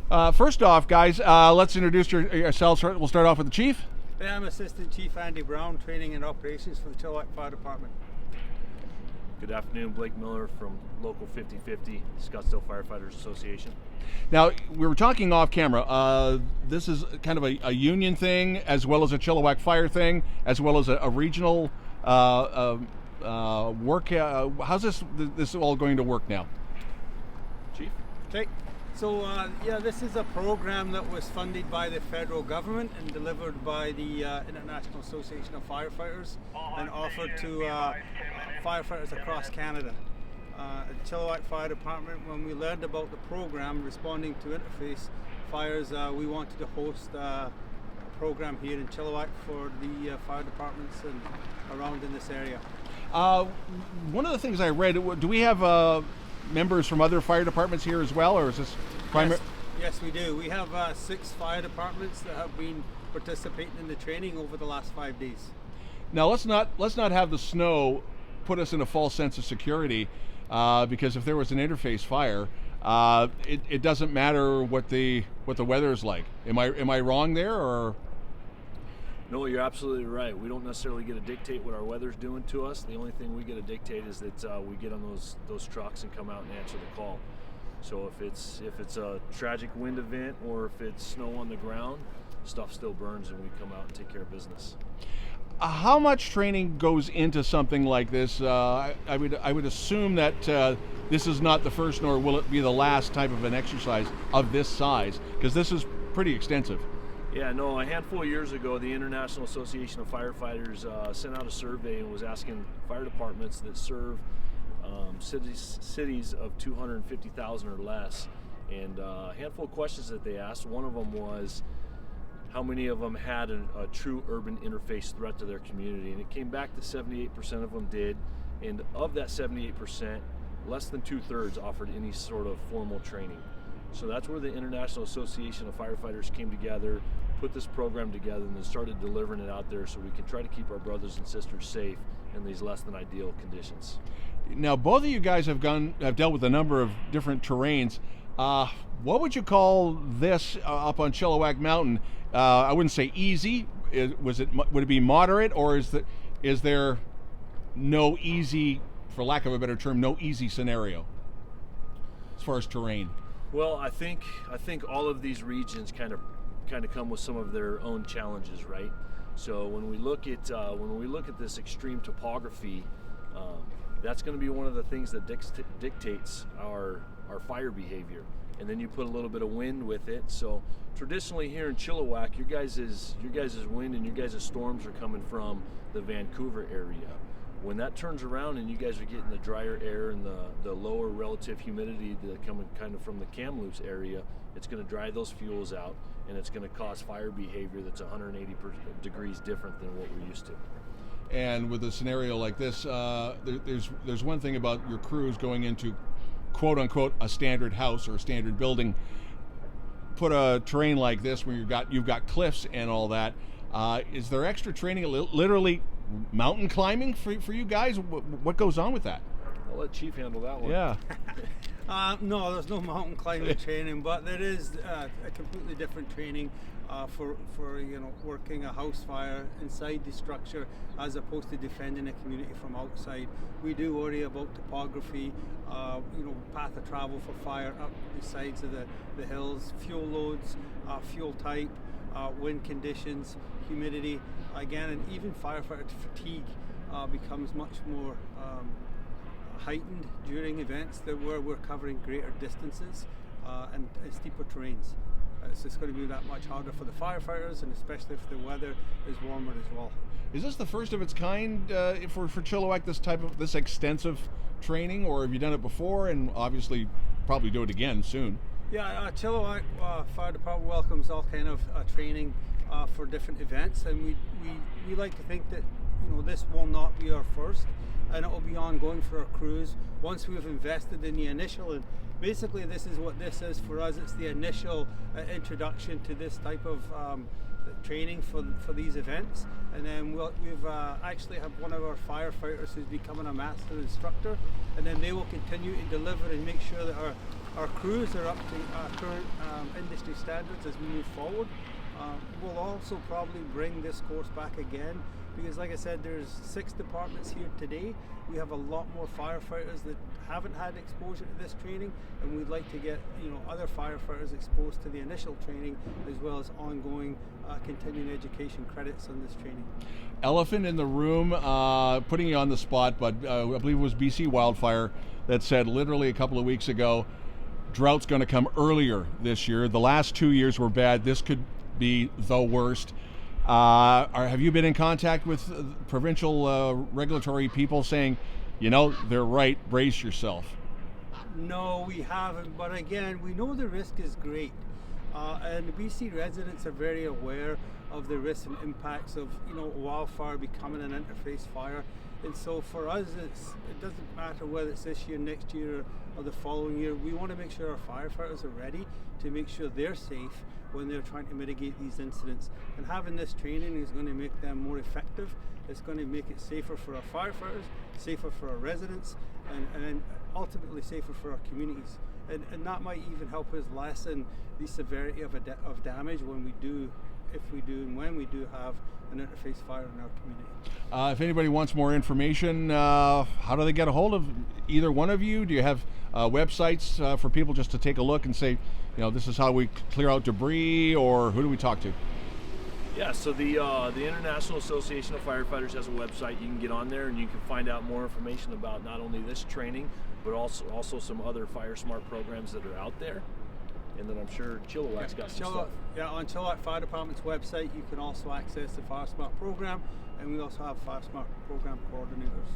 First off, guys, let's introduce yourselves. We'll start off with the chief. I'm Assistant Chief Andy Brown, Training and Operations for the Chilliwack Fire Department. Good afternoon, Blake Miller from Local 5050, Scottsdale Firefighters Association. Now, we were talking off camera. This is kind of a union thing, as well as a Chilliwack Fire thing, as well as a regional work. How's this all going to work now? Chief? Okay, so this is a program that was funded by the federal government and delivered by the International Association of Firefighters and offered to firefighters across Canada. At Chilliwack Fire Department, when we learned about the program responding to interface fires, we wanted to host a program here in Chilliwack for the fire departments and around in this area. One of the things I read, do we have members from other fire departments here as well, or is this primary? Yes, we do. We have 6 fire departments that have been participating in the training over the last 5 days. Now let's not have the snow put us in a false sense of security, because if there was an interface fire, it doesn't matter what the weather is like. Am I wrong there, or? No, you're absolutely right. We don't necessarily get to dictate what our weather's doing to us. The only thing we get to dictate is that we get on those trucks and come out and answer the call. So if it's a tragic wind event or if it's snow on the ground, stuff still burns and we come out and take care of business. How much training goes into something like this? I would assume that this is not the first, nor will it be the last type of an exercise of this size, because this is pretty extensive. Yeah, no, a handful of years ago, the International Association of Firefighters sent out a survey and was asking fire departments that serve cities of 250,000 or less, and a handful of questions that they asked. One of them was, how many of them had a true urban interface threat to their community? And it came back to 78% of them did, and of that 78%, less than 2/3 offered any sort of formal training. So that's where the International Association of Firefighters came together, put this program together, and then started delivering it out there so we can try to keep our brothers and sisters safe in these less than ideal conditions. Now, both of you guys have dealt with a number of different terrains. What would you call this up on Chilliwack Mountain? I wouldn't say easy. Would it be moderate, or is there no easy, for lack of a better term, no easy scenario as far as terrain? Well, I think all of these regions kind of come with some of their own challenges, right? So when we look at this extreme topography, that's going to be one of the things that dictates our fire behavior. And then you put a little bit of wind with it. So traditionally here in Chilliwack, your guys' wind and your guys' storms are coming from the Vancouver area. When that turns around and you guys are getting the drier air and the lower relative humidity that coming kind of from the Kamloops area, it's going to dry those fuels out, and it's going to cause fire behavior that's 180 degrees different than what we're used to. And with a scenario like this, there's one thing about your crews going into quote unquote a standard house or a standard building. Put a terrain like this where you've got cliffs and all that. Is there extra training, literally mountain climbing for you guys? What goes on with that? I'll let Chief handle that one. Yeah. No, there's no mountain climbing training, but there is a completely different training for working a house fire inside the structure as opposed to defending a community from outside. We do worry about topography, path of travel for fire up the sides of the hills, fuel loads, fuel type, wind conditions, humidity, again, and even firefighter fatigue becomes much more heightened during events where we're covering greater distances and steeper terrains. So it's going to be that much harder for the firefighters, and especially if the weather is warmer as well. Is this the first of its kind for Chilliwack, this extensive training, or have you done it before and obviously probably do it again soon? Yeah, Chilliwack Fire Department welcomes all kind of training for different events, and we like to think that this will not be our first, and it will be ongoing for our crews once we've invested in the initial. And basically, this is what this is for us. It's the initial introduction to this type of training for these events, and then we've actually have one of our firefighters who's becoming a master instructor, and then they will continue to deliver and make sure that our crews are up to current industry standards as we move forward. We'll also probably bring this course back again, because like I said, there's 6 departments here today. We have a lot more firefighters that haven't had exposure to this training, and we'd like to get other firefighters exposed to the initial training as well as ongoing continuing education credits on this training. Elephant in the room, putting you on the spot, but I believe it was BC Wildfire that said literally a couple of weeks ago, drought's going to come earlier this year. The last 2 years were bad. This could be the worst. Have you been in contact with provincial regulatory people saying, they're right, brace yourself? No, we haven't, but again, we know the risk is great. And the BC residents are very aware of the risks and impacts of wildfire becoming an interface fire. And so for us, it doesn't matter whether it's this year, next year, or the following year. We want to make sure our firefighters are ready to make sure they're safe when they're trying to mitigate these incidents. And having this training is going to make them more effective. It's going to make it safer for our firefighters, safer for our residents, and ultimately safer for our communities. And that might even help us lessen the severity of damage when we do have an interface fire in our community. If anybody wants more information, how do they get a hold of either one of you? Do you have websites for people just to take a look and say, this is how we clear out debris, or who do we talk to? Yeah, so the International Association of Firefighters has a website. You can get on there and you can find out more information about not only this training, but also some other Fire Smart programs that are out there. And then I'm sure Chilliwack's got some stuff. Yeah, on Chilliwack Fire Department's website, you can also access the Fire Smart program, and we also have Fire Smart program coordinators.